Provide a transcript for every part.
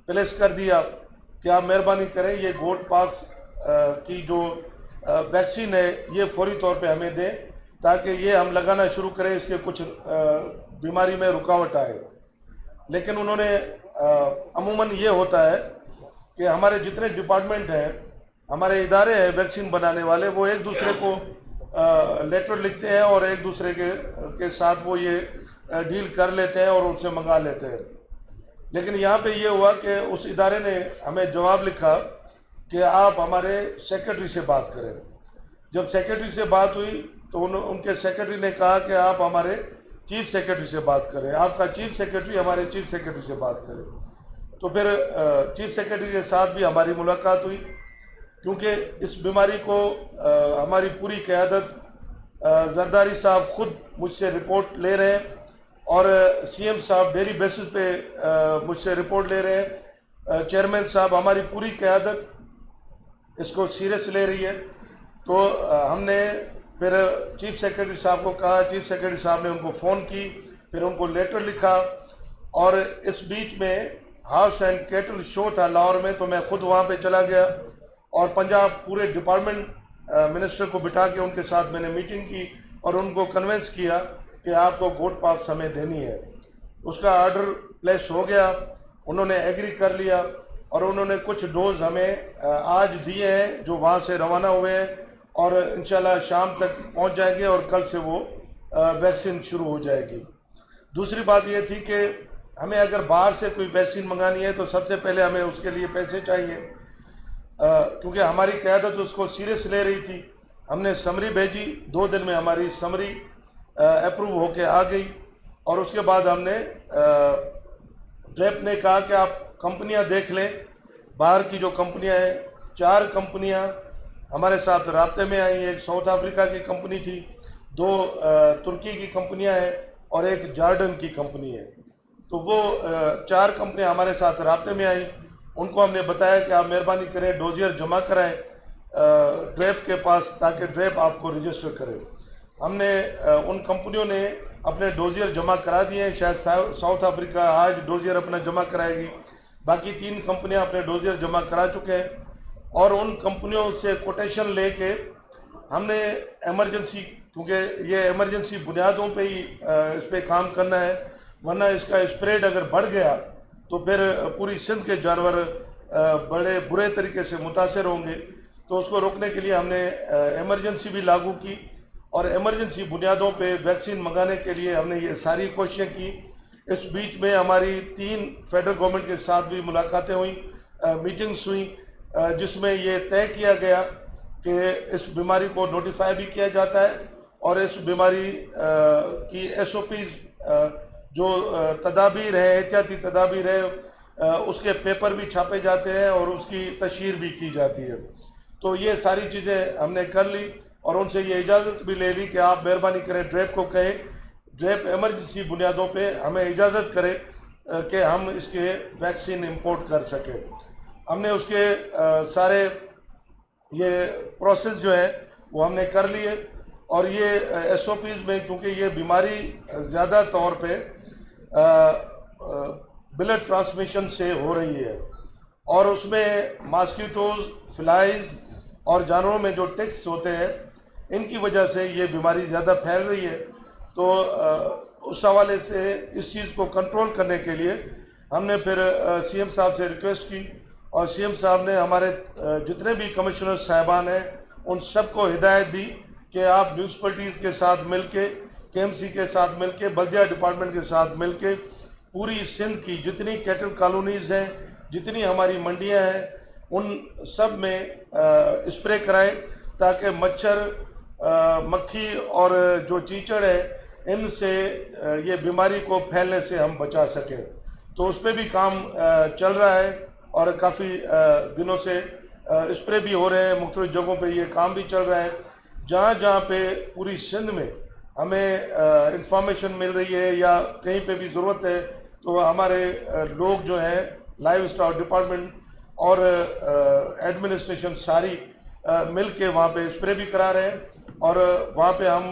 Place कर दिया कि आप मेहरबानी करें ये गोट पॉक्स की जो वैक्सीन है ये फौरी तौर पे हमें दें, ताकि ये हम लगाना शुरू करें, इसके कुछ बीमारी में रुकावट आए। लेकिन उन्होंने अमूमन ये होता है कि हमारे जितने डिपार्टमेंट हैं, हमारे इदारे हैं वैक्सीन बनाने वाले, वो एक दूसरे को लेटर लिखते हैं और एक दूसरे के साथ वो ये डील कर लेते हैं और उनसे मंगा लेते हैं। लेकिन यहाँ पे ये हुआ कि उस इदारे ने हमें जवाब लिखा कि आप हमारे सेक्रेटरी से बात करें। जब सेक्रेटरी से बात हुई तो उनके सेक्रेटरी ने कहा कि आप हमारे चीफ सेक्रेटरी से बात करें, आपका चीफ सेक्रेटरी हमारे चीफ सेक्रेटरी से बात करे। तो फिर चीफ सेक्रेटरी के साथ भी हमारी मुलाकात हुई, क्योंकि इस बीमारी को हमारी पूरी क़यादत जरदारी साहब खुद मुझसे रिपोर्ट ले रहे हैं और सीएम साहब डेली बेसिस पे मुझसे रिपोर्ट ले रहे हैं। चेयरमैन साहब, हमारी पूरी क़यादत इसको सीरियस ले रही है। तो हमने फिर चीफ सेक्रेटरी साहब को कहा, चीफ सेक्रेटरी साहब ने उनको फ़ोन की, फिर उनको लेटर लिखा। और इस बीच में हाउस एंड कैटल शो था लाहौर में, तो मैं खुद वहाँ पे चला गया और पंजाब पूरे डिपार्टमेंट मिनिस्टर को बिठा के उनके साथ मैंने मीटिंग की और उनको कन्विंस किया कि आपको गोट पॉक्स हमें देनी है। उसका ऑर्डर प्लेस हो गया, उन्होंने एग्री कर लिया और उन्होंने कुछ डोज हमें आज दिए हैं जो वहाँ से रवाना हुए हैं और इंशाल्लाह शाम तक पहुँच जाएंगे और कल से वो वैक्सीन शुरू हो जाएगी। दूसरी बात ये थी कि हमें अगर बाहर से कोई वैक्सीन मंगानी है तो सबसे पहले हमें उसके लिए पैसे चाहिए, क्योंकि हमारी क़यादत उसको सीरियस ले रही थी। हमने समरी भेजी, 2 दिन में हमारी समरी अप्रूव होके आ गई और उसके बाद हमने ड्रेप ने कहा कि आप कंपनियां देख लें, बाहर की जो कंपनियां हैं, 4 कंपनियां हमारे साथ राब्ते में आई। एक साउथ अफ्रीका की कंपनी थी, 2 तुर्की की कंपनियां हैं और एक जॉर्डन की कंपनी है। तो वो 4 कंपनियां हमारे साथ राब्ते में आई। उनको हमने बताया कि आप मेहरबानी करें डोजियर जमा कराएं ड्रेप के पास, ताकि ड्रेप आपको रजिस्टर करे। हमने उन कंपनियों ने अपने डोजियर जमा करा दिए हैं। शायद साउथ अफ्रीका आज डोजियर अपना जमा कराएगी, बाकी 3 कंपनियां अपने डोजियर जमा करा चुके हैं। और उन कंपनियों से कोटेशन लेके हमने इमरजेंसी, क्योंकि ये इमरजेंसी बुनियादों पे ही इस पर काम करना है, वरना इसका स्प्रेड अगर बढ़ गया तो फिर पूरी सिंध के जानवर बड़े बुरे तरीके से मुतासर होंगे। तो उसको रोकने के लिए हमने इमरजेंसी भी लागू की और इमरजेंसी बुनियादों पे वैक्सीन मंगाने के लिए हमने ये सारी कोशिशें की। इस बीच में हमारी 3 फेडरल गवर्नमेंट के साथ भी मुलाकातें हुई, मीटिंग्स हुई, जिसमें ये तय किया गया कि इस बीमारी को नोटिफाई भी किया जाता है और इस बीमारी की SOPs जो तदाबीर है, एहतियाती तदाबीर है, उसके पेपर भी छापे जाते हैं और उसकी तशहीर भी की जाती है। तो ये सारी चीज़ें हमने कर ली और उनसे ये इजाज़त भी ले ली कि आप मेहरबानी करें ड्रेप को कहें, ड्रेप इमरजेंसी बुनियादों पे हमें इजाज़त करे कि हम इसके वैक्सीन इंपोर्ट कर सकें। हमने उसके सारे ये प्रोसेस जो है वो हमने कर लिए और ये SOPs में, क्योंकि ये बीमारी ज़्यादा तौर पे ब्लड ट्रांसमिशन से हो रही है और उसमें मॉस्किटोज, फ्लाइज और जानवरों में जो टिक्स होते हैं, इनकी वजह से ये बीमारी ज़्यादा फैल रही है। तो उस हवाले से इस चीज़ को कंट्रोल करने के लिए हमने फिर CM साहब से रिक्वेस्ट की और CM साहब ने हमारे जितने भी कमिश्नर साहिबान हैं उन सबको हिदायत दी कि आप म्यूनसिपलिटीज़ के साथ मिलके, KMC के साथ मिलके, बल्दिया डिपार्टमेंट के साथ मिलके पूरी सिंध की जितनी कैटल कॉलोनीज़ हैं, जितनी हमारी मंडियां हैं, उन सब में स्प्रे कराएं ताकि मच्छर, मक्खी और जो चीचड़ है, इनसे ये बीमारी को फैलने से हम बचा सकें। तो उस पर भी काम चल रहा है और काफ़ी दिनों से स्प्रे भी हो रहे हैं, मुख्तलिफ जगहों पे ये काम भी चल रहा है। जहाँ जहाँ पे पूरी सिंध में हमें इंफॉर्मेशन मिल रही है या कहीं पे भी ज़रूरत है, तो हमारे लोग जो हैं लाइव स्टॉक डिपार्टमेंट और एडमिनिस्ट्रेशन सारी मिल के वहाँ पे स्प्रे भी करा रहे हैं और वहाँ पे हम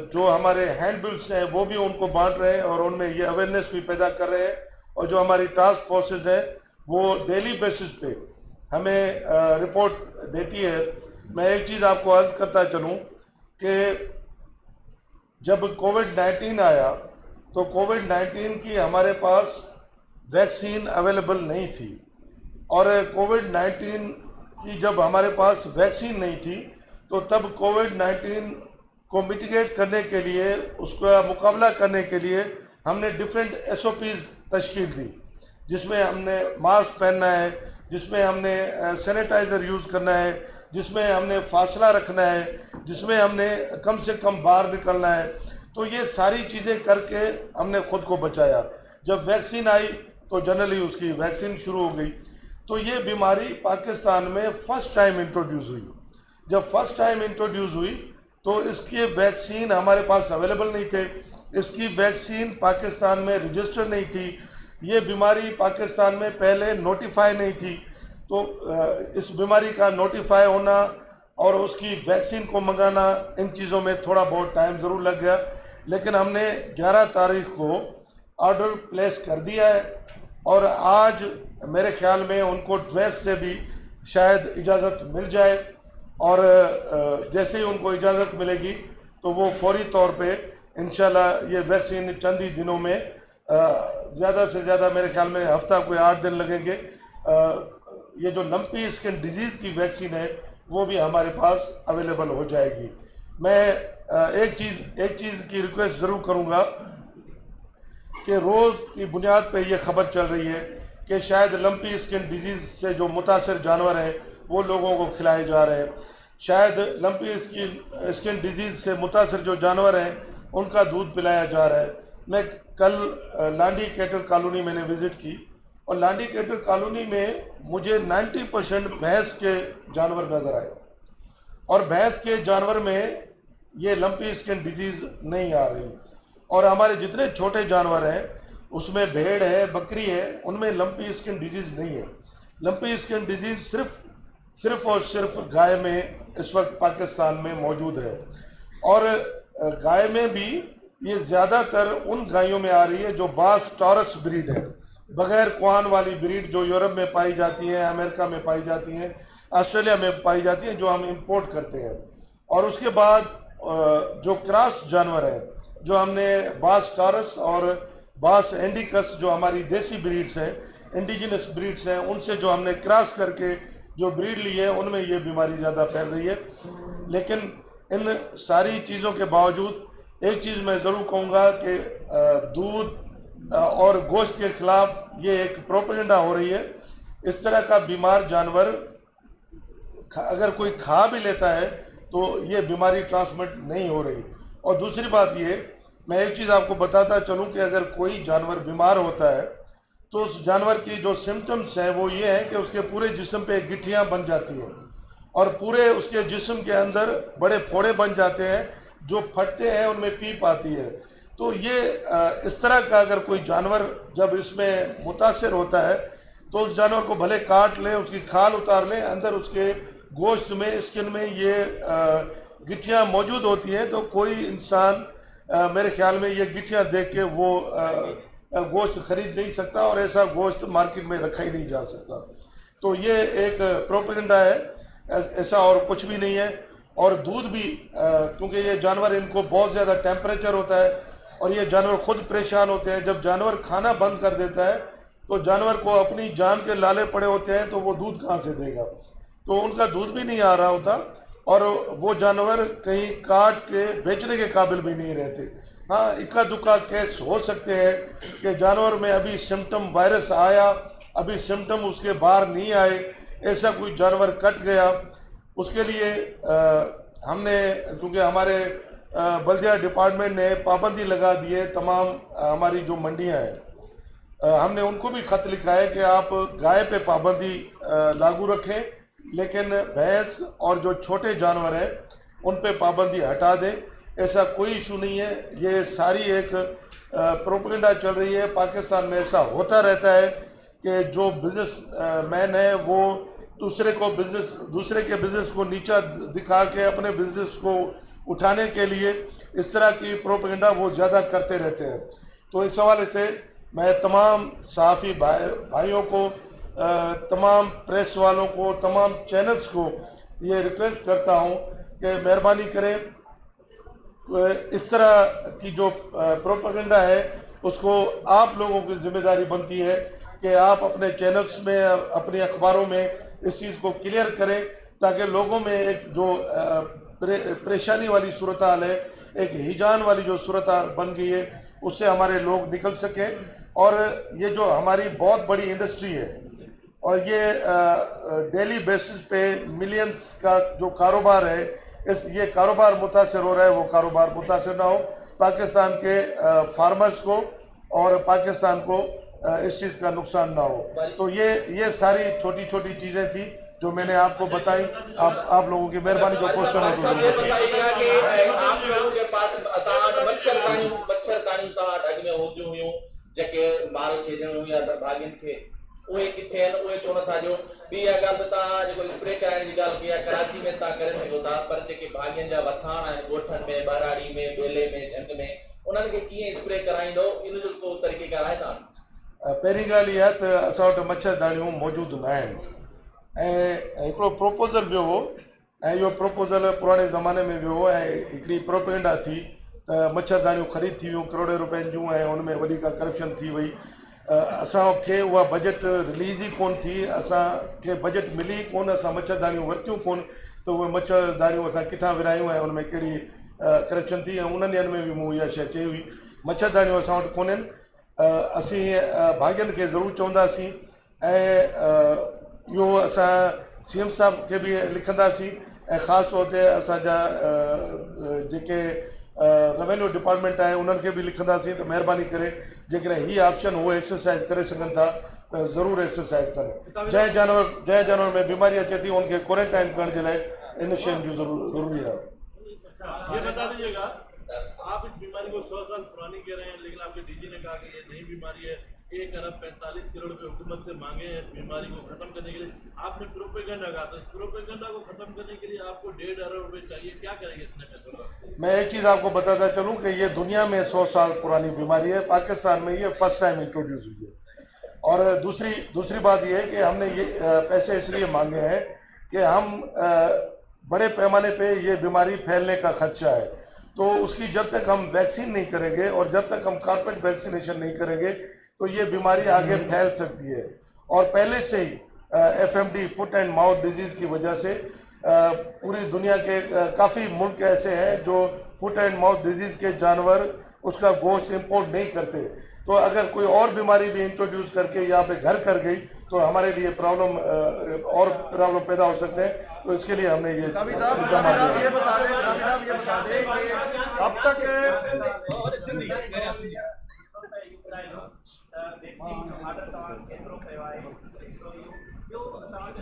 जो हमारे हैंड बिल्स हैं वो भी उनको बांट रहे हैं और उनमें ये अवेयरनेस भी पैदा कर रहे हैं और जो हमारी टास्क फोर्सेस है वो डेली बेसिस पे हमें रिपोर्ट देती है। मैं एक चीज़ आपको अर्ज करता चलूँ कि जब कोविड-19 आया तो कोविड-19 की हमारे पास वैक्सीन अवेलेबल नहीं थी, और कोविड-19 की जब हमारे पास वैक्सीन नहीं थी तो तब कोविड-19 को मिटिगेट करने के लिए, उसका मुकाबला करने के लिए हमने डिफरेंट SOPs तश्कील दी, जिसमें हमने मास्क पहनना है, जिसमें हमने सैनिटाइज़र यूज़ करना है, जिसमें हमने फासला रखना है, जिसमें हमने कम से कम बाहर निकलना है। तो ये सारी चीज़ें करके हमने ख़ुद को बचाया। जब वैक्सीन आई तो जनरली उसकी वैक्सीन शुरू हो गई। तो ये बीमारी पाकिस्तान में फ़र्स्ट टाइम इंट्रोड्यूस हुई। जब फर्स्ट टाइम इंट्रोड्यूस हुई तो इसकी वैक्सीन हमारे पास अवेलेबल नहीं थे, इसकी वैक्सीन पाकिस्तान में रजिस्टर नहीं थी, ये बीमारी पाकिस्तान में पहले नोटिफाई नहीं थी। तो इस बीमारी का नोटिफाई होना और उसकी वैक्सीन को मंगाना, इन चीज़ों में थोड़ा बहुत टाइम ज़रूर लग गया, लेकिन हमने 11 तारीख को ऑर्डर प्लेस कर दिया है और आज मेरे ख्याल में उनको ड्रैफ्ट से भी शायद इजाज़त मिल जाए, और जैसे ही उनको इजाज़त मिलेगी तो वो फौरी तौर पे इंशाल्लाह ये वैक्सीन चंद ही दिनों में, ज़्यादा से ज़्यादा मेरे ख्याल में हफ्ता कोई 8 दिन लगेंगे, ये जो लंपी स्किन डिजीज़ की वैक्सीन है वो भी हमारे पास अवेलेबल हो जाएगी। मैं एक चीज़ की रिक्वेस्ट ज़रूर करूँगा कि रोज़ की बुनियाद पे ये ख़बर चल रही है कि शायद लंपी स्किन डिजीज़ से जो मुतासर जानवर हैं वो लोगों को खिलाए जा रहे हैं, शायद लंपी स्किन डिजीज़ से मुतासर जो जानवर हैं उनका दूध पिलाया जा रहा है। मैं कल लांडी कैटल कॉलोनी मैंने विज़िट की, और लांडी कैटल कॉलोनी में मुझे 90% भैंस के जानवर नज़र आए, और भैंस के जानवर में ये लंपी स्किन डिजीज़ नहीं आ रही। और हमारे जितने छोटे जानवर हैं उसमें भेड़ है, बकरी है, उनमें लंपी स्किन डिजीज़ नहीं है। लंपी स्किन डिजीज़ सिर्फ और सिर्फ गाय में इस वक्त पाकिस्तान में मौजूद है, और गाय में भी ये ज़्यादातर उन गायों में आ रही है जो बास टॉरस ब्रीड है, बग़ैर क्वान वाली ब्रीड जो यूरोप में पाई जाती हैं, अमेरिका में पाई जाती हैं, ऑस्ट्रेलिया में पाई जाती हैं, जो हम इंपोर्ट करते हैं। और उसके बाद जो क्रॉस जानवर है, जो हमने बास टॉरस और बास इंडिकस जो हमारी देसी ब्रीड्स हैं, इंडिजिनस ब्रीड्स हैं, उनसे जो हमने क्रॉस करके जो ब्रीड ली है उनमें ये बीमारी ज़्यादा फैल रही है। लेकिन इन सारी चीज़ों के बावजूद एक चीज़ मैं ज़रूर कहूँगा कि दूध और गोश्त के ख़िलाफ़ ये एक प्रोपेगेंडा हो रही है। इस तरह का बीमार जानवर अगर कोई खा भी लेता है तो ये बीमारी ट्रांसमिट नहीं हो रही। और दूसरी बात ये, मैं एक चीज़ आपको बताता चलूँ कि अगर कोई जानवर बीमार होता है तो उस जानवर की जो सिम्टम्स हैं वो ये हैं कि उसके पूरे जिस्म पे गिठियाँ बन जाती हैं, और पूरे उसके जिस्म के अंदर बड़े फोड़े बन जाते हैं, जो फटते हैं उनमें पीप आती है। तो ये इस तरह का अगर कोई जानवर जब इसमें मुतासर होता है तो उस जानवर को भले काट लें, उसकी खाल उतार लें, अंदर उसके गोश्त में, स्किन में ये गिठियाँ मौजूद होती हैं, तो कोई इंसान मेरे ख्याल में ये गिठियाँ देख के वो गोश्त खरीद नहीं सकता, और ऐसा गोश्त मार्केट में रखा ही नहीं जा सकता। तो ये एक प्रोपेगेंडा है, ऐसा और कुछ भी नहीं है। और दूध भी क्योंकि ये जानवर, इनको बहुत ज़्यादा टेम्परेचर होता है और ये जानवर खुद परेशान होते हैं। जब जानवर खाना बंद कर देता है तो जानवर को अपनी जान के लाले पड़े होते हैं, तो वो दूध कहाँ से देगा, तो उनका दूध भी नहीं आ रहा होता, और वो जानवर कहीं काट के बेचने के काबिल भी नहीं रहते। हाँ, इक्का दुक्का केस हो सकते हैं कि जानवर में अभी सिम्टम वायरस आया, अभी सिम्टम उसके बाहर नहीं आए, ऐसा कोई जानवर कट गया, उसके लिए हमने, क्योंकि हमारे बल्दिया डिपार्टमेंट ने पाबंदी लगा दी है तमाम हमारी जो मंडियां हैं, हमने उनको भी ख़त लिखा है कि आप गाय पे पाबंदी लागू रखें, लेकिन भैंस और जो छोटे जानवर हैं उन पे पाबंदी हटा दें। ऐसा कोई इशू नहीं है, ये सारी एक प्रोपेगेंडा चल रही है। पाकिस्तान में ऐसा होता रहता है कि जो बिजनेस मैन है वो दूसरे के बिजनेस को नीचा दिखा के अपने बिजनेस को उठाने के लिए इस तरह की प्रोपेगेंडा वो ज़्यादा करते रहते हैं। तो इस हवाले से मैं तमाम सहाफ़ी भाइयों को, तमाम प्रेस वालों को, तमाम चैनल्स को ये रिक्वेस्ट करता हूँ कि मेहरबानी करें, इस तरह की जो प्रोपेगेंडा है उसको आप लोगों की जिम्मेदारी बनती है कि आप अपने चैनल्स में, अपने अखबारों में इस चीज़ को क्लियर करें, ताकि लोगों में एक जो परेशानी वाली सूरत हाल है, एक हिजान वाली जो सूरत हाल बन गई है, उससे हमारे लोग निकल सकें। और ये जो हमारी बहुत बड़ी इंडस्ट्री है और ये डेली बेसिस पे मिलियंस का जो कारोबार है, ये कारोबार मुतासर हो रहा है, वो कारोबार मुतासर ना हो, पाकिस्तान के फार्मर्स को और पाकिस्तान को इस चीज़ का नुकसान ना हो। तो ये सारी छोटी छोटी चीज़ें थी जो मैंने आपको बताई। आप लोगों की मेहरबानी, जो क्वेश्चन है आप लोगों के पास मच्छरदानी अॻ में हूंदियूं हुयूं जेके माल खे ॾियणो या भाॻियुनि खे, उहे किथे आहिनि, उहे छो नथा ॾियो? ॿी ॻाल्हि त तव्हां जेको स्प्रे कराइण जी ॻाल्हि कई आहे, कराची में तव्हां करे सघो था, पर जेके भाॻियुनि जा वथाण आहिनि ॻोठनि में, ॿराड़ी में, बेले में, झंग में, उन्हनि खे कीअं स्प्रे कराईंदो, इन जो को तरीक़ेकार आहे तव्हां? पहिरीं ॻाल्हि इहा त असां वटि मच्छरदानियूं मौजूदु न आहिनि ऐं हिकिड़ो प्रोपोज़ल वियो हो ऐं इहो प्रोपोज़ल पुराणे ज़माने में वियो हो ऐं हिकिड़ी प्रोपेगेंडा थी त मच्छरदानियूं ख़रीद थी वियूं करोड़े रुपयनि जूं ऐं उनमें वॾी का करप्शन थी वई। असांखे उहा बजट रिलीज़ ई कोन थी, असांखे बजट मिली कोन, असां मच्छरदानियूं वरितियूं कोन, त उहे मच्छरदानियूं असां किथां विरायूं ऐं उनमें कहिड़ी करप्शन थी। ऐं उन्हनि ॾींहंनि में बि मूं इहा शइ चई हुई, मच्छरदानियूं असां वटि कोन्हनि। असीं भाॻियुनि खे ज़रूरु चवंदासीं ऐं इहो असां CM साहब खे बि लिखंदासीं ऐं ख़ासि तौर ते असांजा जेके रेवेन्यू डिपार्टमेंट आहे उन्हनि खे बि लिखंदासीं त महिरबानी करे जेकॾहिं हीअ ऑप्शन उहे एक्सरसाइज करे सघनि था त ज़रूरु एक्सरसाइज कनि। जंहिं जानवर में बीमारी अचे थी उनखे क्वारंटाइन करण जे लाइ इन शयुनि जो ज़रूरी है। ये बता दीजिएगा, आप इस बीमारी को 100 साल पुरानी कह रहे हैं, लेकिन आपके डीजी ने कहा कि ये नई बीमारी है, 1 अरब 45 करोड़ रुपए हुकूमत से मांगे हैं इस बीमारी को खत्म करने के लिए। आपने प्रोपेगेंडा कहा, तो इस प्रोपेगेंडा को खत्म करने के लिए आपको 1.5 अरब रुपए चाहिए, क्या करेंगे इतने पैसों का? मैं एक चीज़ आपको बताता चलूँ कि ये दुनिया में 100 साल पुरानी बीमारी है, पाकिस्तान में ये फर्स्ट टाइम इंट्रोड्यूस हुई है। और दूसरी बात यह है कि हमने ये पैसे इसलिए मांगे हैं कि हम बड़े पैमाने पे ये बीमारी फैलने का खदशा है, तो उसकी जब तक हम वैक्सीन नहीं करेंगे और जब तक हम कारपेट वैक्सीनेशन नहीं करेंगे तो ये बीमारी आगे फैल सकती है। और पहले से ही FMD foot and mouth disease की वजह से पूरी दुनिया के काफ़ी मुल्क ऐसे हैं जो फुट एंड माउथ डिजीज़ के जानवर उसका गोश्त इंपोर्ट नहीं करते। तो अगर कोई और बीमारी भी इंट्रोड्यूस करके यहाँ पे घर कर गई तो हमारे लिए और प्रॉब्लम पैदा हो सकते हैं। तो इसके लिए हमने ये ये बता दें कि अब तक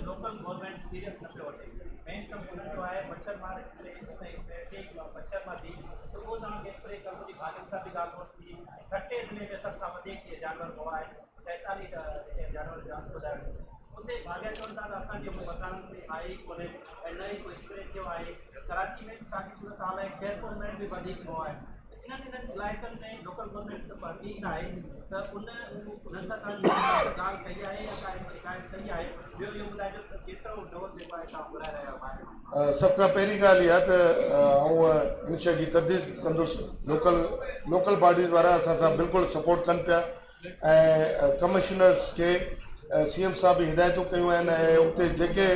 लोकल गवर्नमेंट सीरियस न पियो वठे, मेन कंपोनेंट जो आहे मच्छर मार स्प्रे, मच्छर मार थी तो वो तव्हांखे स्प्रे करण जी भाॻियुनि सां बि ॻाल्हि कोन थी। 38 ज़िले में सभ खां वधीक जानवर हुआ आहे, 46 जानवर ॿुधायो उते भाॻिया चवनि था त असांजे मकाननि ते आहे ई कोन्हे ऐं न ई कोई स्प्रे थियो आहे। कराची में साॻी सूरत हाल आहे, जयपुर में बि वधीक हुओ आहे। इन्हनि इलाइक़नि में लोकल गवर्नमेंट त भरती न आहे त उन्हनि सां तव्हां ॻाल्हि कई आहे या तव्हां शिकायत कई आहे? ॿियो इहो ॿुधाइजो त केतिरो डोज़ जेको आहे तव्हां घुराए रहिया आहियो? सभ खां पहिरीं ॻाल्हि इहा त इन शइ जी तरदीद कंदुसि, लोकल बॉडीज़ वारा असां सां बिल्कुलु सपोर्ट कनि पिया ऐं कमिश्नर्स खे CM साहब बि हिदायतूं कयूं आहिनि ऐं उते जेके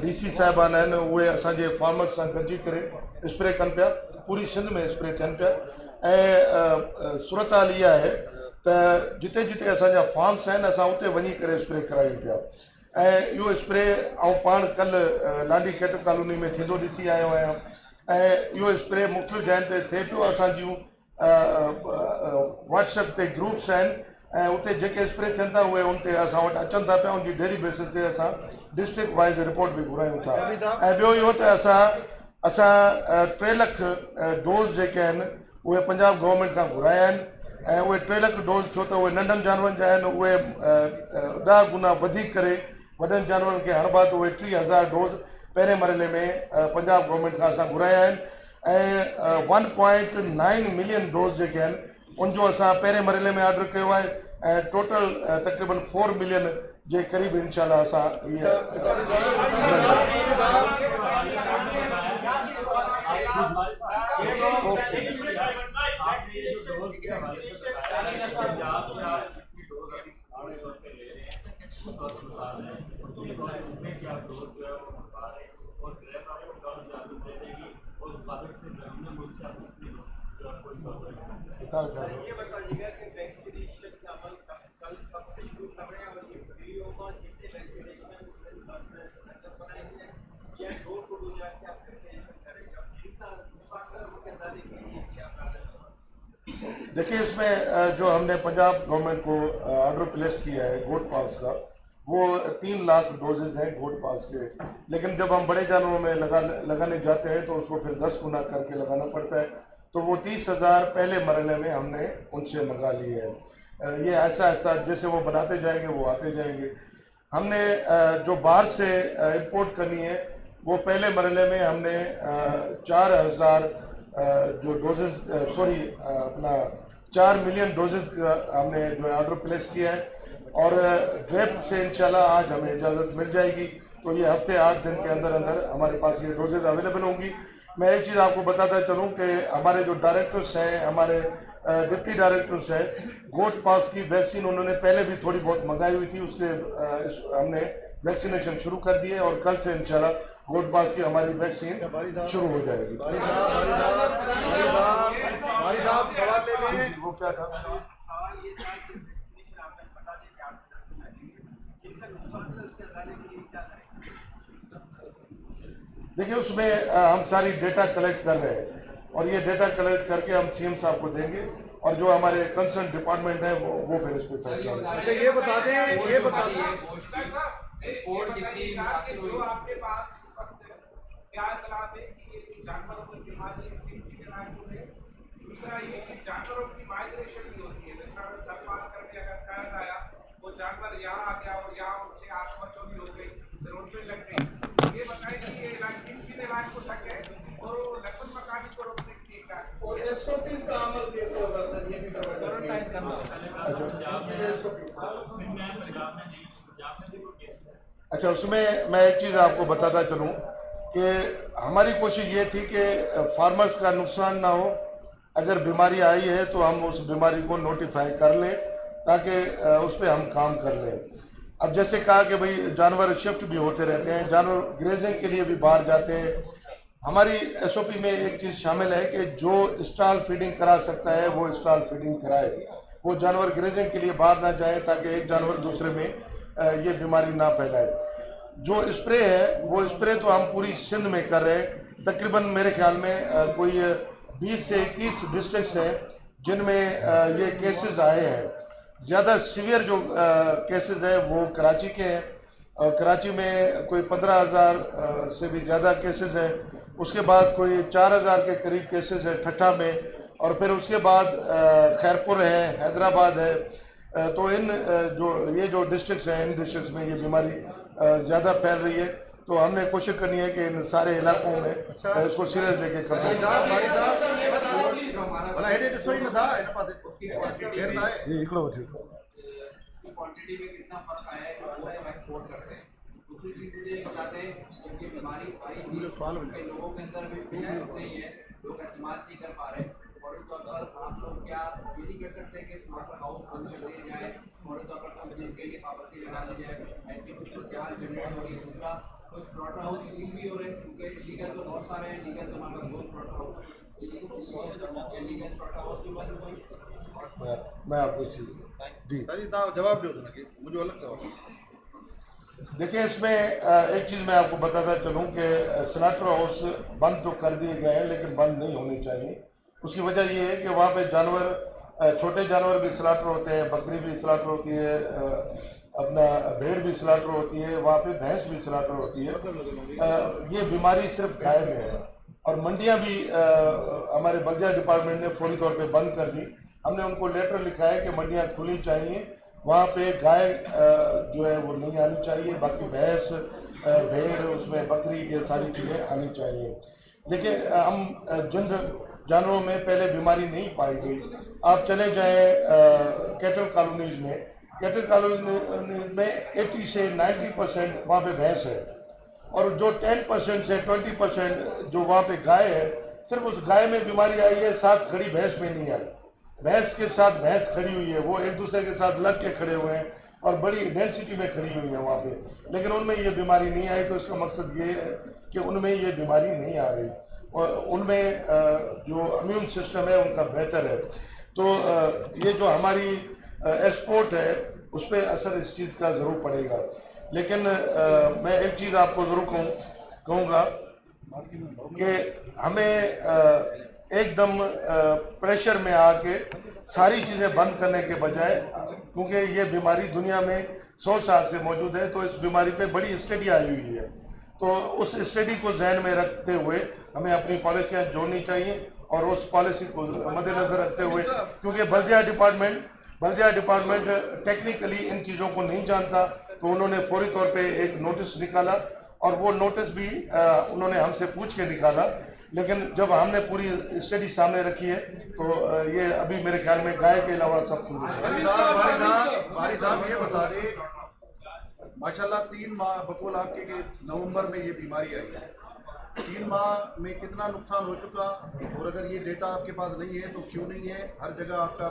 DC साहिबान आहिनि उहे असांजे फार्मर्स सां गॾिजी करे स्प्रे कनि पिया, पूरी सिंध में स्प्रे थियनि पिया। ऐं सूरत हाल इहा आहे त जिते जिते असांजा फार्म्स आहिनि असां उते वञी करे स्प्रे करायूं पिया ऐं इहो स्प्रे आउं पाण कल्ह लाडी कैट कॉलोनी में थींदो ॾिसी आयो आहियां ऐं इहो स्प्रे मुख़्तलिफ़ जॻहियुनि ते थिए पियो। असांजियूं WhatsApp ते ग्रुप्स आहिनि ऐं उते जेके स्प्रे थियनि था उहे उन ते असां वटि अचनि था पिया, उनजी डेली बेसिस ते असां डिस्ट्रिक्ट वाइज़ रिपोर्ट बि घुरायूं था। ऐं ॿियो इहो त असां 3 लाख डोज़ जेके आहिनि उहे पंजाब गवर्नमेंट खां घुराया आहिनि ऐं उहे 3 लाख डोज़ छो त उहे नंढनि जानवरनि जा आहिनि, उहे 10 गुना वधीक करे वॾनि जानवरनि खे हणिबा, त उहे 30,000 डोज़ पहिरें मरहले में पंजाब गवर्नमेंट खां असां घुराया आहिनि ऐं 1.9 मिलियन डोज़ जेके आहिनि उन जो असां पहिरें मरहले में ऑर्डर कयो आहे ऐं टोटल तक़रीबन 4 मिलियन जे क़रीब इंशाल्लाह असां ये बताइएगा कि वैक्सीनेशन का अमल कल कब से शुरू कर रहे हैं और ये फ्री होगा कितने वैक्सीनेशन सेंटर बनाएंगे या डोर टू डोर जाके आप वैक्सीनेशन करेंगे और जितना मुसाफिर के जाने के लिए क्या प्रावधान? देखिए, इसमें जो हमने पंजाब गवर्नमेंट को ऑर्डर प्लेस किया है गोट पाल्स का, वो 3 लाख डोजेज हैं गोट पाल्स के। लेकिन जब हम बड़े जानवरों में लगाने जाते हैं तो उसको फिर 10 गुना करके लगाना पड़ता है। तो वो 30,000 पहले मरहले में हमने उनसे मंगा लिए हैं। ये ऐसा ऐसा जैसे वो बनाते जाएंगे वो आते जाएंगे। हमने जो बाहर से इंपोर्ट करनी है वो पहले मरहले में हमने 4,000 जो डोजेज अपना 4 मिलियन डोजेज का हमने जो ऑर्डर प्लेस किया है और ड्रेप से इंशाल्लाह आज हमें इजाज़त मिल जाएगी। तो ये हफ्ते 8 दिन के अंदर अंदर हमारे पास ये डोजेज अवेलेबल होंगी। मैं एक चीज़ आपको बताता चलूँ कि हमारे जो डायरेक्टर्स हैं, हमारे डिप्टी डायरेक्टर्स हैं, गोट पाल्स की वैक्सीन उन्होंने पहले भी थोड़ी बहुत मंगाई हुई थी, उसके हमने वैक्सीनेशन शुरू कर दिए और कल से इंशाल्लाह गोट पाल्स की हमारी वैक्सीन शुरू हो जाएगी। वो क्या था? सवाल ये था कि वैक्सीनेशन आपने बता दें कि आप जिनका नुकसान है उसके जाने के लिए क्या करेंगे? देखिए, उसमें हम सारी डेटा कलेक्ट कर रहे हैं और ये डेटा कलेक्ट करके हम सीएम साहब को देंगे और जो हमारे कंसर्न डिपार्टमेंट है वो फिर इस पर फैसला अच्छा, ये बता दें एक्सपोर्ट कितनी मुतासिर हुई? जो आपके पास इस वक्त क्या इतलात है कि ये जो जानवरों की बीमारी है, दूसरा ये कि जानवरों की माइग्रेशन भी होती है, जैसा दरबार करके अगर कहा आया वो जानवर यहाँ आ गया और यहाँ उनसे आत्मचोरी हो गई, रोड पे लग गई। ये बताएं कि ये किन इलाज को तक है और लखन मकानी को रोकने के लिए क्या है? और एसओपीज का अमल कैसे होगा सर, ये भी क्वारंटाइन करना अच्छा, उसमें मैं एक चीज़ आपको बताता चलूँ कि हमारी कोशिश ये थी कि फार्मर्स का नुकसान ना हो। अगर बीमारी आई है तो हम उस बीमारी को नोटिफाई कर लें ताकि उस पर हम काम कर लें। अब जैसे कहा कि भाई जानवर शिफ्ट भी होते रहते हैं, जानवर ग्रेजिंग के लिए भी बाहर जाते हैं। हमारी एसओपी में एक चीज़ शामिल है कि जो स्टॉल फीडिंग करा सकता है वो स्टॉल फीडिंग कराए, वो जानवर ग्रेजिंग के लिए बाहर ना जाए ताकि एक जानवर दूसरे में ये बीमारी ना फैलाए। जो स्प्रे है वो स्प्रे तो हम पूरी सिंध में कर रहे हैं। तकरीबन मेरे ख्याल में कोई 20 से 21 डिस्ट्रिक्ट्स हैं जिनमें ये केसेस आए हैं। ज़्यादा सीवियर जो केसेस हैं वो कराची के हैं। कराची में कोई 15,000 से भी ज़्यादा केसेस हैं। उसके बाद कोई 4,000 के करीब केसेस है ठट्ठा में और फिर उसके बाद खैरपुर है, हैदराबाद है। तो इन जो डिस्ट्रिक्ट्स हैं, इन डिस्ट्रिक्ट्स में ये बीमारी ज़्यादा फैल रही है। तो हमने कोशिश करनी है कि इन सारे इलाकों में इसको सीरियस लेके करना है। क्वांटिटी में कितना फर्क आया है जो गोश्त हम एक्सपोर्ट करते हैं? दूसरी चीज मुझे ये बता दें, जबकि बीमारी आई थी कई लोगों के अंदर भी फिटनेस नहीं है, लोग एतमाद नहीं कर पा रहे। फौरी तौर पर आप लोग क्या ये नहीं कर सकते कि स्लॉटर हाउस बंद कर दिए जाए, फौरी तौर पर कुछ दिन के लिए पाबंदी लगा दी जाए? ऐसी कुछ सूरत जनरेट हो रही है। दूसरा, कुछ स्लॉटर हाउस सील भी हो रहे हैं क्योंकि इलीगल तो बहुत सारे हैं, लीगल तो हमारे पास 2 slaughter house, illegal slaughter house भी बंद हुए। मैं आपको जी जवाब दो, मुझे अलग जवाब। देखिए, इसमें एक चीज़ मैं आपको बताता चलूँ कि स्लॉटर हाउस बंद तो कर दिए गए हैं लेकिन बंद नहीं होने चाहिए। उसकी वजह ये है कि वहाँ पे जानवर, छोटे जानवर भी स्लॉटर होते हैं, बकरी भी स्लॉटर होती है, अपना भेड़ भी स्लॉटर होती है, वहाँ पे भैंस भी स्लॉटर होती है। ये बीमारी सिर्फ गाय में है और मंडियाँ भी हमारे बल्दिया डिपार्टमेंट ने फौरी तौर पे बंद कर दी। हमने उनको लेटर लिखा है कि मंडियाँ खुली चाहिए, वहाँ पे गाय जो है वो नहीं आनी चाहिए, बाकी भैंस, भेड़, उसमें बकरी, ये सारी चीज़ें आनी चाहिए। देखिए, हम जिन जानवरों में पहले बीमारी नहीं पाई गई। आप चले जाएं कैटल कॉलोनीज में, कैटल कॉलोनी में 80 से 90% वहाँ पे भैंस है, और जो 10% से 20% जो वहाँ पे गाय है, सिर्फ उस गाय में बीमारी आई है, साथ खड़ी भैंस में नहीं आई। भैंस के साथ भैंस खड़ी हुई है, वो एक दूसरे के साथ लग के खड़े हुए हैं और बड़ी डेंसिटी में खड़ी हुई है वहाँ पे, लेकिन उनमें ये बीमारी नहीं आई। तो इसका मकसद ये है कि उनमें ये बीमारी नहीं आ रही और उनमें जो इम्यून सिस्टम है उनका बेहतर है। तो ये जो हमारी एक्सपोर्ट है उस पर असर इस चीज़ का ज़रूर पड़ेगा। लेकिन मैं एक चीज़ आपको ज़रूर कहूँगा कि हमें एकदम प्रेशर में आके सारी चीज़ें बंद करने के बजाय, क्योंकि ये बीमारी दुनिया में 100 साल से मौजूद है, तो इस बीमारी पे बड़ी स्टडी आई हुई है, तो उस स्टडी को जहन में रखते हुए हमें अपनी पॉलिसियाँ जोड़नी चाहिए और उस पॉलिसी को मद्देनजर रखते हुए, क्योंकि बल्दिया डिपार्टमेंट टेक्निकली इन चीज़ों को नहीं जानता, तो उन्होंने फौरी तौर पे एक नोटिस निकाला और वो नोटिस भी उन्होंने हमसे पूछ के निकाला। लेकिन जब हमने पूरी स्टडी सामने रखी है तो ये अभी मेरे ख्याल में गाय के अलावा सब कुछ भाई साहब ये बता दें, माशाल्लाह 3 माह बकौल आपके कि नवंबर में ये बीमारी आई है, 3 माह में कितना नुकसान हो चुका, और अगर ये डेटा आपके पास नहीं है तो क्यों नहीं है? हर जगह आपका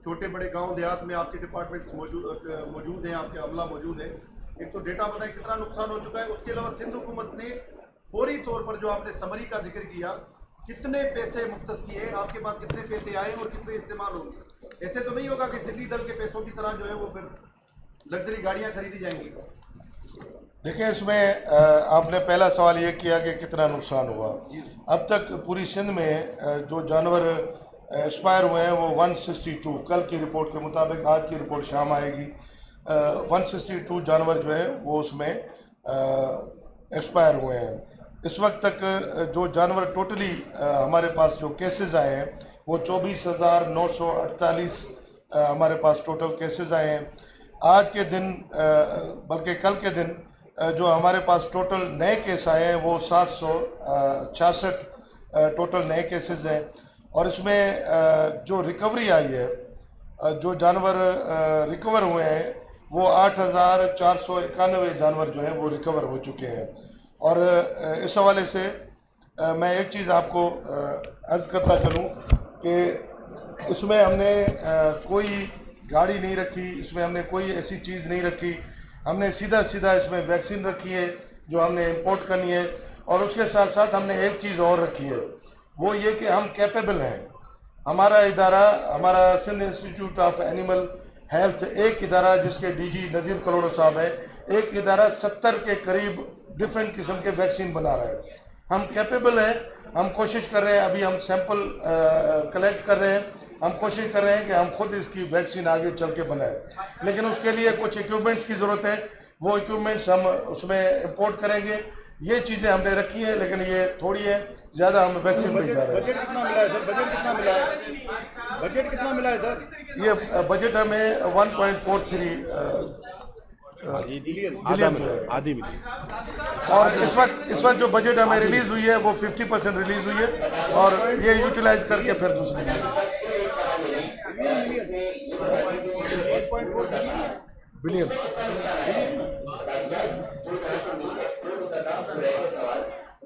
छोटे बड़े गांव देहात में आपके डिपार्टमेंट्स मौजूद हैं, आपके अमला मौजूद है, एक तो डेटा बताएं कितना नुकसान हो चुका है। उसके अलावा सिंध हुकूमत ने फौरी तौर पर जो आपने समरी का जिक्र किया, कितने पैसे मुख्तस किए, आपके पास कितने पैसे आए और कितने इस्तेमाल होंगे? ऐसे तो नहीं होगा कि दिल्ली दल के पैसों की तरह जो है वो फिर लग्जरी गाड़ियां खरीदी जाएंगी। देखिए, इसमें आपने पहला सवाल ये किया कि कितना नुकसान हुआ। अब तक पूरी सिंध में जो जानवर एक्सपायर हुए हैं वो 162, कल की रिपोर्ट के मुताबिक, आज की रिपोर्ट शाम आएगी, 162 जानवर जो है वो उसमें एक्सपायर हुए हैं। इस वक्त तक जो जानवर टोटली हमारे पास जो केसेस आए हैं वो 24,948 हमारे पास टोटल केसेस आए हैं। आज के दिन बल्कि कल के दिन जो हमारे पास टोटल नए केस आए हैं वो 766 टोटल नए केसेस हैं, और इसमें जो रिकवरी आई है, जो जानवर रिकवर हुए हैं वो 8,491 जानवर जो हैं वो रिकवर हो चुके हैं। और इस हवाले से मैं एक चीज़ आपको अर्ज़ करता चलूँ कि इसमें हमने कोई गाड़ी नहीं रखी, इसमें हमने कोई ऐसी चीज़ नहीं रखी, हमने सीधा इसमें वैक्सीन रखी है जो हमने इंपोर्ट करनी है, और उसके साथ साथ हमने एक चीज़ और रखी है, वो ये कि हम कैपेबल हैं। हमारा इदारा, हमारा Sindh Institute of Animal Health, एक इदारा जिसके डीजी नज़ीर कलोड़ो साहब है, एक इदारा 70 के करीब डिफरेंट किस्म के वैक्सीन बना रहा है। हम कैपेबल हैं, हम कोशिश कर रहे हैं, अभी हम सैंपल कलेक्ट कर रहे हैं, हम कोशिश कर रहे हैं कि हम खुद इसकी वैक्सीन आगे चल के बनाएं, लेकिन उसके लिए कुछ इक्विपमेंट्स की ज़रूरत है, वो इक्विपमेंट्स हम उसमें इंपोर्ट करेंगे। ये चीज़ें हमने रखी है, लेकिन ये थोड़ी है, ज़्यादा हम वैक्सीन नहीं जा रहे हैं। बजट कितना मिला है सर? बजट कितना मिला है? बजट कितना मिला है सर? ये बजट हमें 1.43 आधी मिली। और इस वक्त जो बजट हमें रिलीज हुई है वो 50% रिलीज हुई है, और ये यूटिलाइज करके फिर दूसरी बिलियन।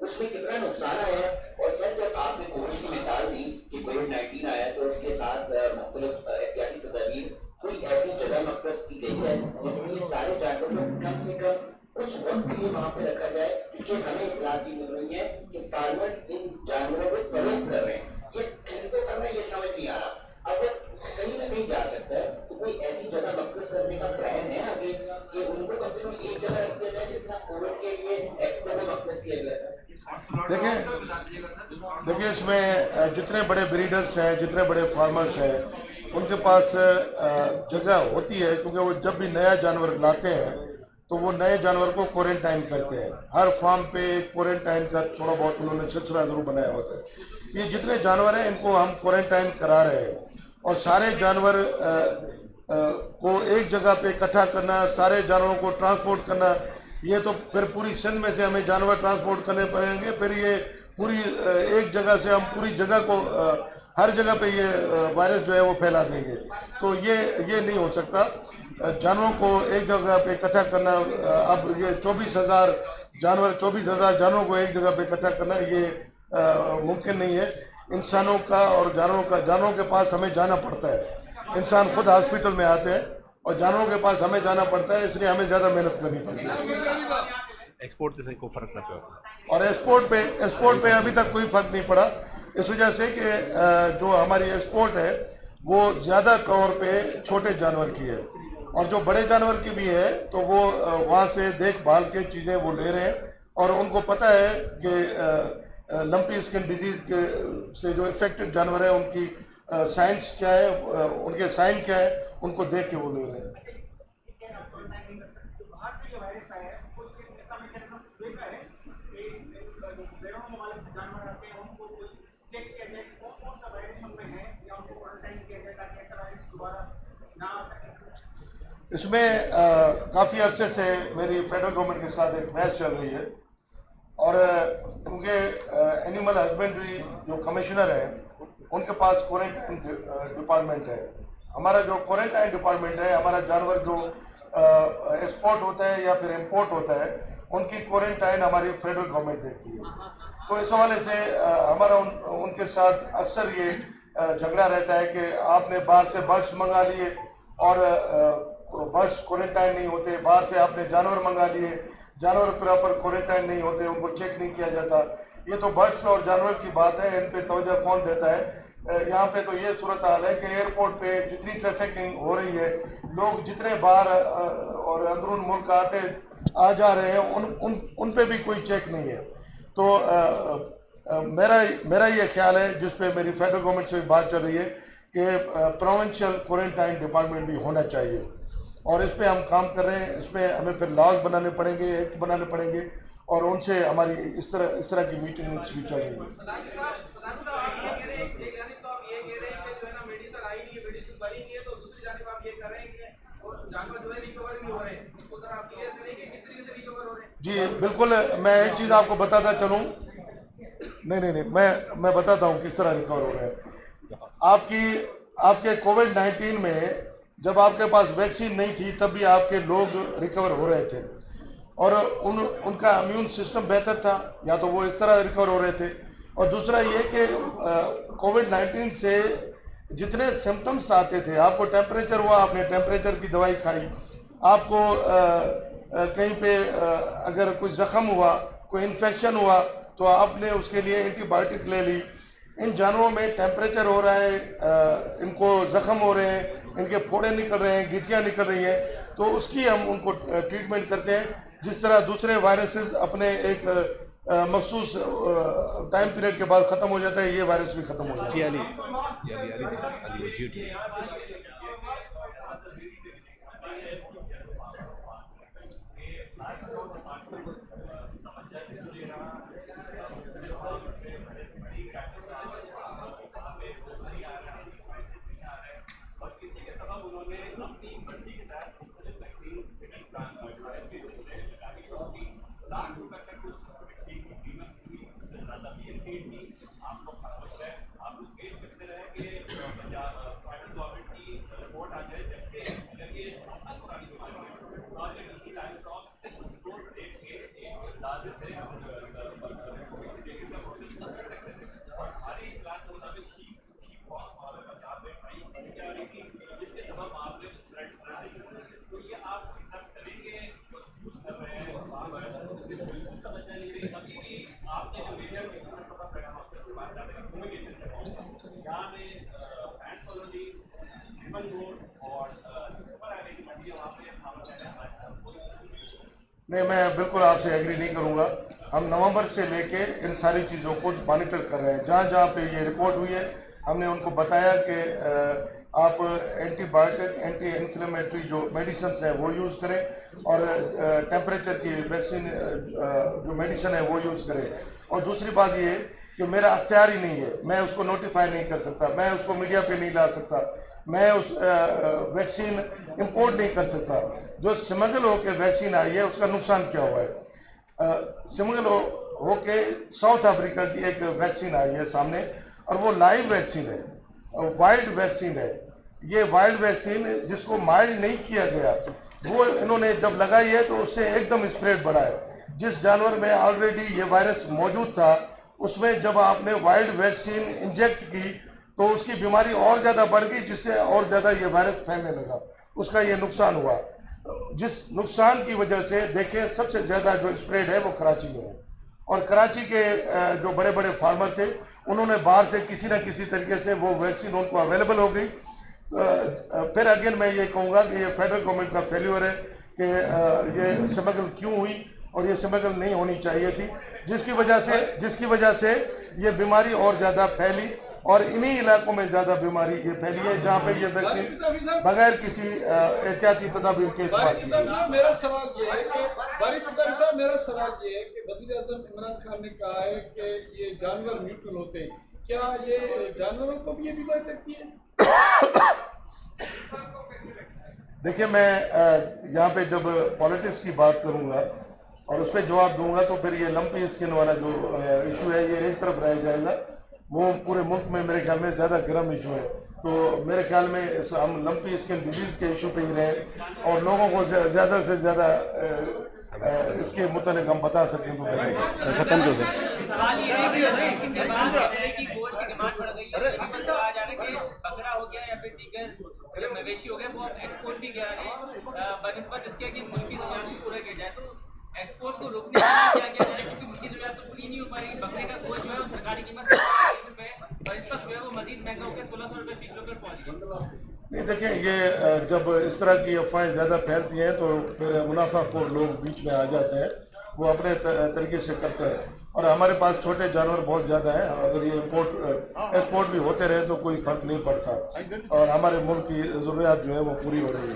उसमें कितना नुकसान आया है। और सर, जब आपने कोविड की मिसाल दी कि कोविड-19 आया तो उसके साथ मुख्तलिफ एहतियाती तदाबीर, कोई ऐसी जगह मकसद की गई है जिसमें ये सारे जानवरों को कम से कम कुछ वक्त के लिए वहाँ पे रखा जाए, कि हमें इत्तला की मिल रही है कि फार्मर्स इन जानवरों को फरोख्त कर रहे हैं, ये खरीदो कर रहे हैं, ये समझ नहीं आ रहा। अगर कहीं ना कहीं जा सकता है तो कोई ऐसी जगह मकसद करने का प्लान है आगे कि उनको कम से कम एक जगह रख दिया जाए जितना कोविड के लिए एक्सपोर्ट में मकसद किया गया था। देखिए, इसमें जितने बड़े ब्रीडर्स हैं, जितने बड़े फार्मर्स हैं, उनके पास जगह होती है, क्योंकि वो जब भी नया जानवर लाते हैं तो वो नए जानवर को क्वारंटाइन करते हैं। हर फार्म पे क्वारंटाइन का थोड़ा बहुत उन्होंने सिलसिला जरूर बनाया होता है। ये जितने जानवर हैं इनको हम क्वारंटाइन करा रहे हैं, और सारे जानवर को एक जगह पे इकट्ठा करना, सारे जानवरों को ट्रांसपोर्ट करना, ये तो फिर पूरी सिंध में से हमें जानवर ट्रांसपोर्ट करने पड़ेंगे, फिर ये पूरी एक जगह से हम पूरी जगह को हर जगह पे ये वायरस जो है वो फैला देंगे, तो ये नहीं हो सकता। जानवरों को एक जगह पे इकट्ठा करना, अब ये 24,000 जानवरों को एक जगह पे इकट्ठा करना ये मुमकिन नहीं है। इंसानों का और जानवरों के पास हमें जाना पड़ता है। इंसान खुद हॉस्पिटल में आते हैं और जानवरों के पास हमें जाना पड़ता है, इसलिए हमें ज़्यादा मेहनत करनी पड़ती है। एक्सपोर्ट से कोई फर्क ना पड़ा, और एक्सपोर्ट पे अभी तक कोई फर्क नहीं पड़ा, इस वजह से कि जो हमारी एक्सपोर्ट है वो ज़्यादा तौर पे छोटे जानवर की है, और जो बड़े जानवर की भी है तो वो वहाँ से देखभाल के चीज़ें वो ले रहे हैं, और उनको पता है कि लंपी स्किन डिजीज के से जो इफेक्टेड जानवर है उनकी साइंस क्या है, उनके साइन क्या है, उनको देख के वो ले रहे हैं। बाहर से जो वायरस आया है कुछ ऐसा मैकेनिज्म सुबह का है कि बेरों मोबाइल से जानवर आते हैं उनको चेक किया जाए कौन सा वायरस उनमें है या उनको क्वारंटाइन किया जाए ताकि ऐसा वायरस दोबारा ना आ सके। इसमें काफ़ी अरसे से मेरी फेडरल गवर्नमेंट के साथ एक बहस चल रही है, और उनके एनिमल हस्बेंड्री जो कमिश्नर है उनके पास क्वारंटाइन डिपार्टमेंट है। हमारा जो क्वारंटाइन डिपार्टमेंट है, हमारा जानवर जो एक्सपोर्ट होता है या फिर इंपोर्ट होता है उनकी क्वारंटाइन हमारी फेडरल गवर्नमेंट देखती है। तो इस हवाले से हमारा उनके साथ अक्सर ये झगड़ा रहता है कि आपने बाहर से बर्ड्स मंगा लिए और बर्ड्स क्वारंटाइन नहीं होते, बाहर से आपने जानवर मंगा लिए, जानवर प्रॉपर क्वारंटाइन नहीं होते, उनको चेक नहीं किया जाता। ये तो बर्ड्स और जानवर की बात है, इन पे तवज्जो कौन देता है। यहाँ पे तो ये सूरत हाल है कि एयरपोर्ट पे जितनी ट्रैफिकिंग हो रही है, लोग जितने बाहर और अंदरून मुल्क आ जा रहे हैं उन पे भी कोई चेक नहीं है। तो मेरा ये ख्याल है, जिस पे मेरी फेडरल गवर्नमेंट से बात चल रही है, कि प्रोविंशियल क्वारंटाइन डिपार्टमेंट भी होना चाहिए, और इस पे हम काम कर रहे हैं। इसमें हमें फिर लॉज बनाने पड़ेंगे, एक्ट बनाने पड़ेंगे, और उनसे हमारी इस तरह की मीटिंग्स भी चल रही है। आप ये कह रहे हैं कि जो है ना मेडिसिन आई नहीं है, मेडिसिन बनी नहीं है, तो दूसरी जानिब आप ये कर रहे हैं कि और जानवर जो है रिकवर नहीं हो रहे हैं, उसको जरा आप क्लियर करेंगे किस तरीके से रिकवर हो रहे हैं। जी बिल्कुल, मैं एक चीज़ आपको बताता चलूँ। नहीं, मैं बताता हूँ किस तरह रिकवर हो रहे हैं। आपके कोविड-19 में जब आपके पास वैक्सीन नहीं थी तब भी आपके लोग रिकवर हो रहे थे, और उनका इम्यून सिस्टम बेहतर था, या तो वो इस तरह रिकवर हो रहे थे। और दूसरा ये कि कोविड-19 से जितने सिम्टम्स आते थे, आपको टेम्परेचर हुआ, आपने टेम्परेचर की दवाई खाई, आपको कहीं पे अगर कोई ज़ख़म हुआ, कोई इन्फेक्शन हुआ, तो आपने उसके लिए एंटीबायोटिक ले ली। इन जानवरों में टेम्परेचर हो रहा है, इनको ज़ख़म हो रहे हैं, इनके फोड़े निकल रहे हैं, गिटियाँ निकल रही हैं, तो उसकी हम उनको ट्रीटमेंट करते हैं। जिस तरह दूसरे वायरसेस अपने एक मखसूस टाइम पीरियड के बाद ख़त्म हो जाता है, ये वायरस भी ख़त्म हो जाता है। नहीं, मैं बिल्कुल आपसे एग्री नहीं करूंगा। हम नवंबर से लेके इन सारी चीज़ों को मॉनिटर कर रहे हैं। जहाँ जहाँ पे ये रिपोर्ट हुई है, हमने उनको बताया कि आप एंटीबायोटिक, एंटी इन्फ्लेमेटरी जो मेडिसिन हैं वो यूज़ करें, और टेम्परेचर की वैक्सीन जो मेडिसिन है वो यूज़ करें। और दूसरी बात ये कि मेरा अख्तियार ही नहीं है, मैं उसको नोटिफाई नहीं कर सकता, मैं उसको मीडिया पे नहीं ला सकता, मैं उस वैक्सीन इंपोर्ट नहीं कर सकता। जो स्मगल होकर वैक्सीन आई है उसका नुकसान क्या हुआ है? स्मगल होके साउथ अफ्रीका की एक वैक्सीन आई है सामने, और वो लाइव वैक्सीन है, वाइल्ड वैक्सीन है। ये वाइल्ड वैक्सीन जिसको माइल्ड नहीं किया गया, वो इन्होंने जब लगाई है तो उससे एकदम स्प्रेड बढ़ा है। जिस जानवर में ऑलरेडी ये वायरस मौजूद था, उसमें जब आपने वाइल्ड वैक्सीन इंजेक्ट की तो उसकी बीमारी और ज़्यादा बढ़ गई, जिससे और ज़्यादा ये वायरस फैलने लगा। उसका ये नुकसान हुआ। जिस नुकसान की वजह से देखें, सबसे ज़्यादा जो स्प्रेड है वो कराची में है, और कराची के जो बड़े बड़े फार्मर थे, उन्होंने बाहर से किसी न किसी तरीके से वो वैक्सीन उनको अवेलेबल हो गई। फिर अगेन मैं ये कहूँगा कि ये फेडरल गवर्नमेंट का फेल्यूर है कि ये स्मगल क्यों हुई, और ये स्मगल नहीं होनी चाहिए थी, जिसकी वजह से ये बीमारी और ज़्यादा फैली, और इन्हीं इलाकों में ज़्यादा बीमारी ये फैली है जहाँ पे ये वैक्सीन बगैर किसी एहतियाती तदाबीर के इस्तेमाल की गई। मेरा सवाल ये है कि बारी प्रताप साहब, मेरा सवाल ये है कि वज़ीर आज़म इमरान खान ने कहा है कि ये जानवर न्यूट्रल होते हैं, क्या ये जानवरों को भी ये बीमारी लगती है? देखिए, मैं यहाँ पे जब पॉलिटिक्स की बात करूँगा और उस पर जवाब दूंगा तो फिर ये लंपी स्किन वाला जो इशू है ये एक तरफ रह जाएगा। वो पूरे मुल्क में मेरे ख्याल में ज़्यादा गर्म इशू है, तो मेरे ख्याल में हम लंपी स्किन डिजीज़ के इशू पे ही रहें और लोगों को ज़्यादा से ज़्यादा इसके मुतालिक हम बता सकें तो खत्म जो है। सवाल ये है कि गोश्त की डिमांड बढ़ गई है, लेकिन बस कहा जा रहा है कि बकरा हो गया या फिर दीगर मवेशी हो गया, वो एक्सपोर्ट भी किया है बनिस्बत इसके कि मुल्की ज़रूरियात को पूरा किया जाए। तो एक्सपोर्ट को रोकने के लिए क्या किया जाए, क्योंकि मुल्की ज़रूरियात तो पूरी नहीं हो पा रही। बकरे का गोश्त जो है वो सरकारी कीमत ₹17 और इस वक्त जो है वो मजीद महंगा होकर ₹1600 फी किलो पर पहुँच गया। नहीं, देखें, ये जब इस तरह की अफवाहें ज़्यादा फैलती हैं तो फिर मुनाफाखोर लोग बीच में आ जाते हैं, वो अपने तरीके से करते हैं, और हमारे पास छोटे जानवर बहुत ज़्यादा हैं। अगर ये एक्सपोर्ट भी होते रहे तो कोई फ़र्क नहीं पड़ता, और हमारे मुल्क की ज़रूरियात जो है वो पूरी हो रही है।